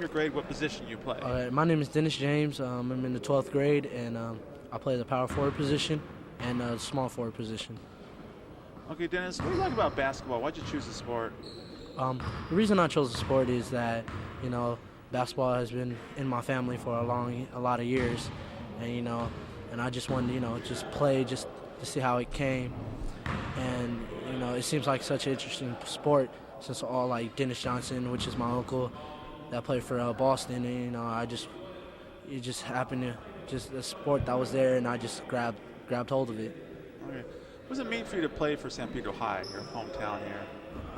your grade, what position you play. All right, my name is Dennis James. I'm in the 12th grade, and I play the power forward position and the small forward position. Okay, Dennis, what do you like about basketball? Why'd you choose the sport? The reason I chose the sport is that, basketball has been in my family for a lot of years, and and I just wanted to just play just to see how it came, and it seems like such an interesting sport since all like Dennis Johnson, which is my uncle, that played for Boston, and it just happened to just a sport that was there, and I just grabbed hold of it. Okay. What does it mean for you to play for San Pedro High, your hometown here?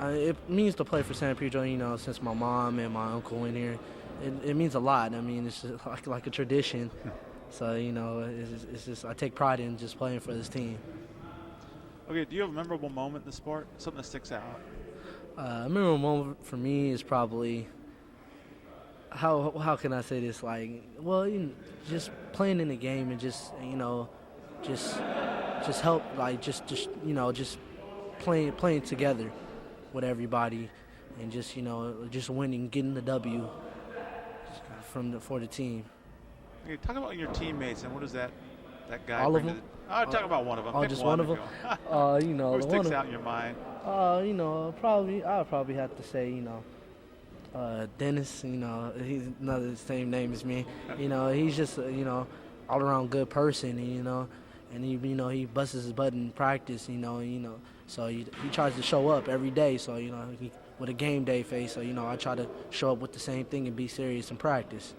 It means to play for San Pedro, since my mom and my uncle went here. It means a lot. I mean, it's just like a tradition. So, it's just I take pride in just playing for this team. Okay, do you have a memorable moment in the sport? Something that sticks out? A memorable moment for me is probably, how can I say this? Just playing in the game and just help, just playing together with everybody, and just winning, getting the W for the team. Okay, talk about your teammates and what does that guy All bring of them? Talk about one of them. Oh, Pick just one one of them. Who sticks out in your mind? I'll probably have to say, Dennis. He's another same name as me. He's just all around good person. And he busts his butt in practice. So he tries to show up every day. So with a game day face. So I try to show up with the same thing and be serious in practice.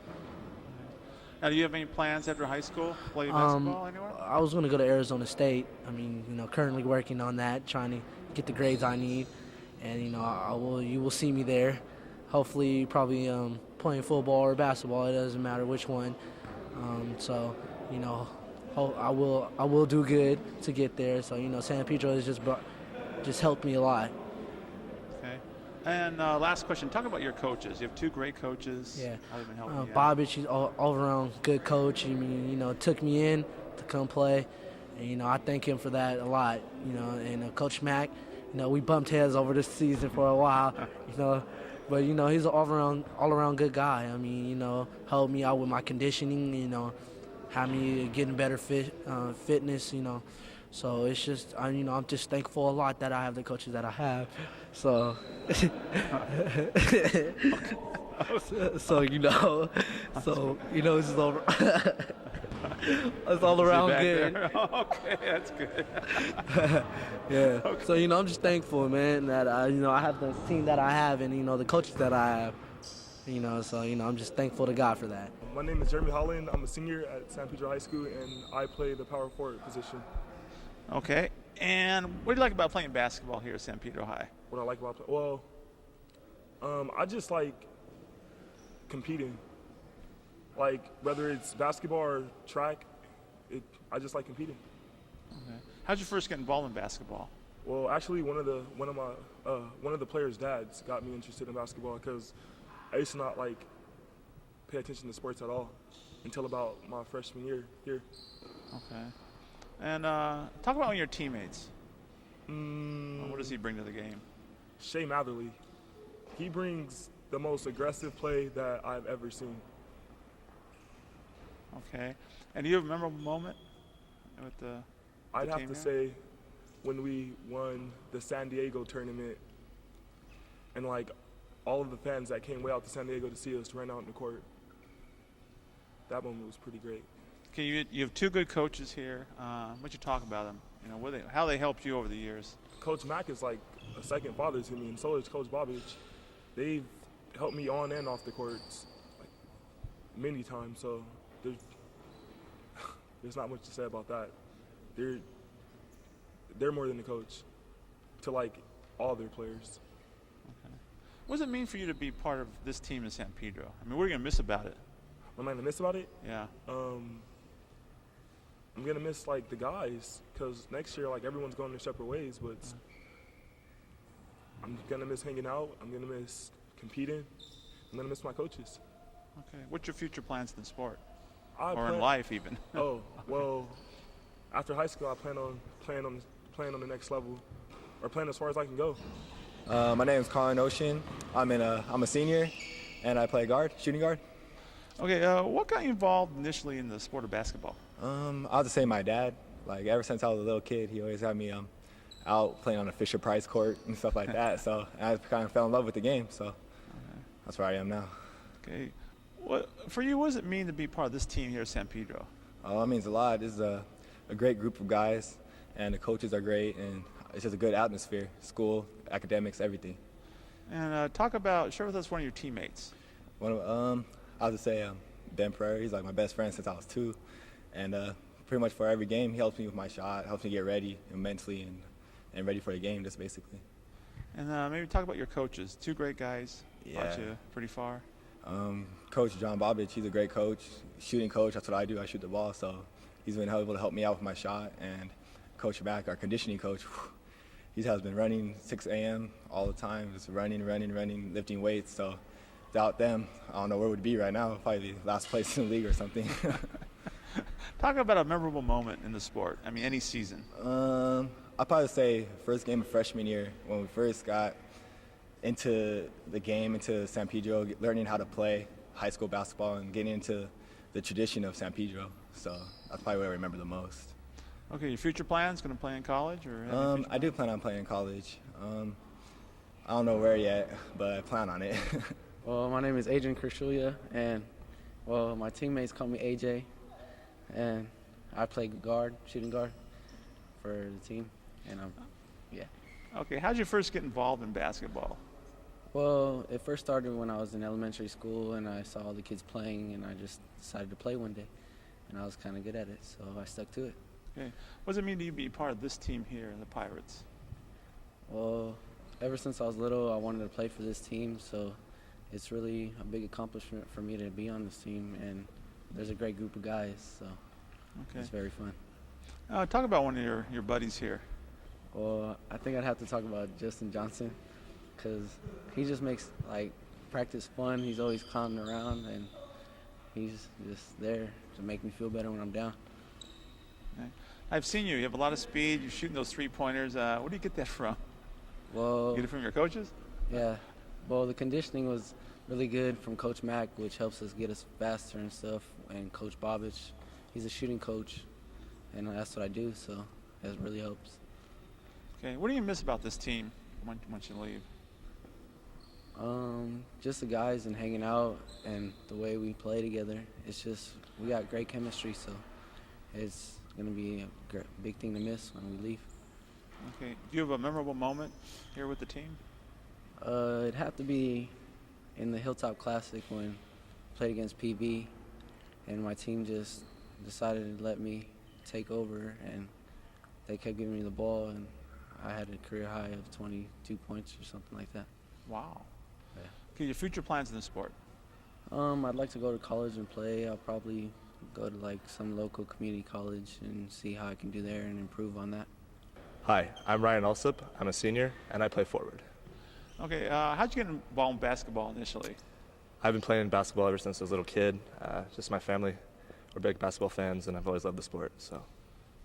Now, do you have any plans after high school? Play basketball anywhere? I was going to go to Arizona State. I mean, currently working on that, trying to get the grades I need, and you will see me there. Hopefully, probably playing football or basketball. It doesn't matter which one. I will do good to get there. So San Pedro has just helped me a lot. Okay. And last question, talk about your coaches. You have two great coaches. Yeah. How they've been helping you Bobbitt, he's all around good coach. Took me in to come play. And, I thank him for that a lot. And Coach Mack, we bumped heads over this season for a while, But, he's an all around good guy. I mean, helped me out with my conditioning, had me getting better fitness, So it's just, I'm just thankful a lot that I have the coaches that I have. So, it's just over. It's all around good. Okay, that's good. Yeah. Okay. So I'm just thankful, man, that I have the team that I have, and the coaches that I have. So I'm just thankful to God for that. My name is Jeremy Holland. I'm a senior at San Pedro High School, and I play the power forward position. Okay. And what do you like about playing basketball here at San Pedro High? What I like about I just like competing. Like whether it's basketball or track, I just like competing. Okay. How'd you first get involved in basketball? Well, actually, one of the players' dads got me interested in basketball because I used to not pay attention to sports at all until about my freshman year here. Okay. And talk about one of your teammates. What does he bring to the game? Shea Matherly. He brings the most aggressive play that I've ever seen. Okay. And do you have a memorable moment with the I'd have team to here? say when we won the San Diego tournament and all of the fans that came way out to San Diego to see us ran out in the court. That moment was pretty great. Okay, you have two good coaches here. What you talk about them? How they helped you over the years? Coach Mack is like a second father to me, and so is Coach Bobbitt. They've helped me on and off the courts many times. So there's not much to say about that. They're more than a coach to all their players. Okay. What does it mean for you to be part of this team in San Pedro? I mean, what are you going to miss about it? What am I going to miss about it? Yeah. I'm going to miss the guys because next year everyone's going their separate ways, but I'm going to miss hanging out. I'm going to miss competing. I'm going to miss my coaches. Okay. What's your future plans in sport? In life even? Oh, well, after high school I plan on playing on the next level or playing as far as I can go. My name is Colin Ocean. I'm a senior, and I play guard, shooting guard. Okay, what got you involved initially in the sport of basketball? I'll have to say my dad. Like ever since I was a little kid, he always had me out playing on a Fisher-Price court and stuff like that. So I kind of fell in love with the game. So that's where I am now. Okay, for you, what does it mean to be part of this team here at San Pedro? Oh, it means a lot. This is a great group of guys, and the coaches are great, and it's just a good atmosphere. School, academics, everything. And share with us one of your teammates. I'll just say Ben Prairie. He's like my best friend since I was 2, and pretty much for every game he helps me with my shot, helps me get ready mentally and ready for the game, just basically. And maybe talk about your coaches. 2 great guys. Yeah. Brought you pretty far. Coach John Bobich, he's a great coach, shooting coach. That's what I do. I shoot the ball, so he's been able to help me out with my shot. And Coach Mack, our conditioning coach, he has been running 6 a.m. all the time, just running, lifting weights. So without them, I don't know where we'd be right now. Probably last place in the league or something. Talk about a memorable moment in the sport. I mean, any season. I'll probably say first game of freshman year when we first got into the game, into San Pedro, learning how to play high school basketball and getting into the tradition of San Pedro. So that's probably what I remember the most. Okay, your future plans? Going to play in college or? I do plan on playing in college. I don't know where yet, but I plan on it. Well, my name is Adrian Christulias, and my teammates call me AJ, and I play guard, shooting guard for the team, and Okay, how did you first get involved in basketball? Well, it first started when I was in elementary school, and I saw all the kids playing, and I just decided to play one day, and I was kind of good at it, so I stuck to it. Okay, what does it mean to you be part of this team here, the Pirates? Well, ever since I was little, I wanted to play for this team, so it's really a big accomplishment for me to be on this team, and there's a great group of guys, so it's very fun. Talk about one of your buddies here. Well, I think I'd have to talk about Justin Johnson, because he just makes practice fun. He's always clowning around, and he's just there to make me feel better when I'm down. Okay. I've seen you. You have a lot of speed. You're shooting those 3-pointers. Where do you get that from? Well, You get it from your coaches? Yeah. Well, the conditioning was really good from Coach Mack, which helps us get us faster and stuff. And Coach Bobich, he's a shooting coach, and that's what I do, so it really helps. Okay. What do you miss about this team once you leave? Just the guys and hanging out and the way we play together. It's just we got great chemistry, so it's going to be a big thing to miss when we leave. Okay. Do you have a memorable moment here with the team? It'd have to be in the Hilltop Classic when I played against PV, and my team just decided to let me take over, and they kept giving me the ball, and I had a career high of 22 points or something like that. Wow. Yeah. Okay, your future plans in the sport? I'd like to go to college and play. I'll probably go to some local community college and see how I can do there and improve on that. Hi, I'm Ryan Allsup. I'm a senior, and I play forward. Okay, how'd you get involved in basketball initially? I've been playing basketball ever since I was a little kid. Just my family, we're big basketball fans, and I've always loved the sport. So.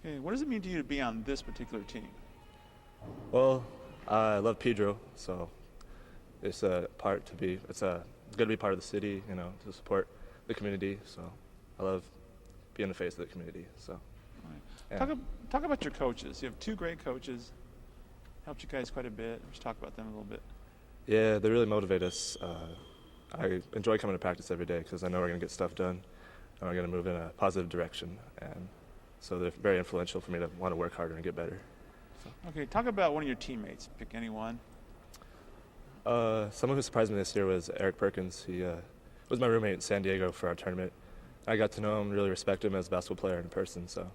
Okay, what does it mean to you to be on this particular team? Well, I love Pedro, so it's good to be part of the city, to support the community. So I love being the face of the community. So. Right. Yeah. Talk about your coaches. You have 2 great coaches. Helped you guys quite a bit. Let's talk about them a little bit. Yeah, they really motivate us. I enjoy coming to practice every day because I know we're going to get stuff done and we're going to move in a positive direction. And so they're very influential for me to want to work harder and get better. So. Okay, talk about one of your teammates. Pick anyone. Someone who surprised me this year was Eric Perkins. He was my roommate in San Diego for our tournament. I got to know him, really respect him as a basketball player and a person, so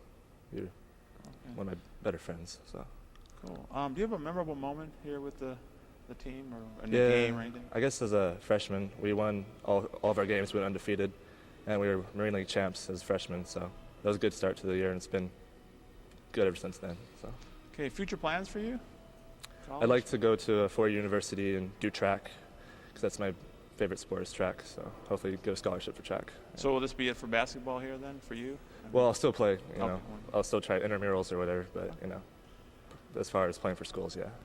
you're one of my better friends. So. Cool. Do you have a memorable moment here with the team or a new game or anything? I guess as a freshman, we won all of our games. We went undefeated, and we were Marine League champs as freshmen. So that was a good start to the year, and it's been good ever since then. So. Okay, future plans for you? College? I'd like to go to a 4-year university and do track, because that's my favorite sport is track. So hopefully get a scholarship for track. So will this be it for basketball here then for you? Well, I'll still play. I'll still try intramurals or whatever, but as far as playing for schools, yeah.